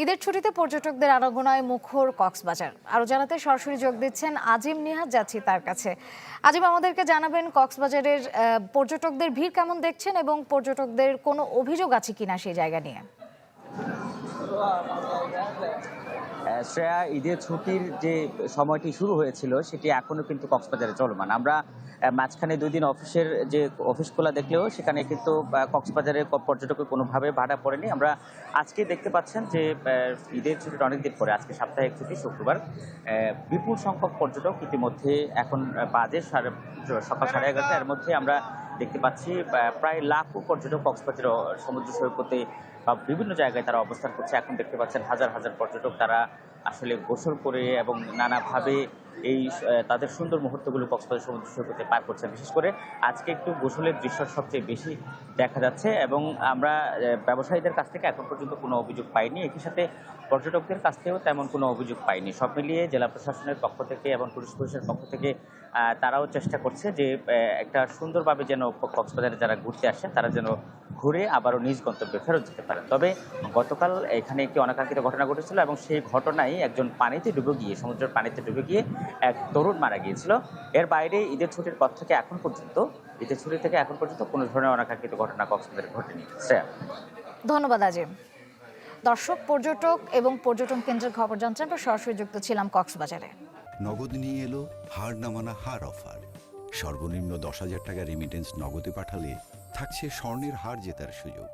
ঈদের ছুটিতে পর্যটকদের আনাগোনায় মুখর কক্সবাজার। আরো জানাতে সরাসরি যোগ দিচ্ছেন আজিম নিহাত, যাচ্ছি তার কাছে। আজিম, আমাদেরকে জানাবেন কক্সবাজারের পর্যটকদের ভিড় কেমন দেখছেন এবং পর্যটকদের কোনো অভিযোগ আছে কিনা সেই জায়গা নিয়ে। শ্রেয়া, ঈদের ছুটির যে সময়টি শুরু হয়েছিল সেটি এখনো কিন্তু কক্সবাজারে চলমান। আমরা মাঝখানে 2 দিন অফিস খোলা দেখলেও সেখানে কিন্তু কক্সবাজারে পর্যটকের কোনোভাবে ভাড়া পড়েনি। আমরা আজকে দেখতে পাচ্ছেন যে ঈদের ছুটির অনেকদিন পরে আজকে সাপ্তাহিক ছুটি শুক্রবার, বিপুল সংখ্যক পর্যটক ইতিমধ্যে এখন বাজে সকাল 11:30। এর মধ্যে আমরা দেখতে পাচ্ছি প্রায় লাখো পর্যটক কক্সবাজার সমুদ্র সৈকতে বা বিভিন্ন জায়গায় তারা অবস্থান করছে। এখন দেখতে পাচ্ছেন হাজার হাজার পর্যটক তারা আসলে গোসল করে এবং নানাভাবে এই তাদের সুন্দর মুহূর্তগুলো কক্সবাজার সমুদ্র সৈকতে পার করছে। বিশেষ করে আজকে একটু গোসলের দৃশ্য সবচেয়ে বেশি দেখা যাচ্ছে এবং আমরা ব্যবসায়ীদের কাছ থেকে এখন পর্যন্ত কোনো অভিযোগ পাইনি। একই সাথে পর্যটকদের কাছ থেকেও তেমন কোনো অভিযোগ পাইনি। সব মিলিয়ে জেলা প্রশাসনের পক্ষ থেকে এবং পুলিশের পক্ষ থেকে তারাও চেষ্টা করছে যে একটা সুন্দরভাবে যেন কক্সবাজারে যারা ঘুরতে আসেন তারা যেন ঘুরে আবারও নিজ গন্তব্যে ফেরত যেতে পারেন। তবে গতকাল এখানে একটি অনাকাঙ্ক্ষিত ঘটনা ঘটেছিল এবং সেই ঘটনায় একজন সমুদ্রের পানিতে ডুবে গিয়ে এক তরুণ মারা গিয়েছিল। এর বাইরে ঈদের ছুটির পর থেকে এখন পর্যন্ত কোনো ধরনের অনাকাঙ্ক্ষিত ঘটনা কক্সবাজারে ঘটেনি। শ্রেয়া। ধন্যবাদ আজিম। দর্শক, পর্যটক এবং পর্যটন কেন্দ্রের খবর জানছেন, আমরা সরাসরি যুক্ত ছিলাম কক্সবাজারে। নগদ নিয়ে এলো হার নামানা হার অফার। সর্বনিম্ন 10,000 টাকা রেমিটেন্স নগদে পাঠালে থাকছে স্বর্ণের হার জেতার সুযোগ।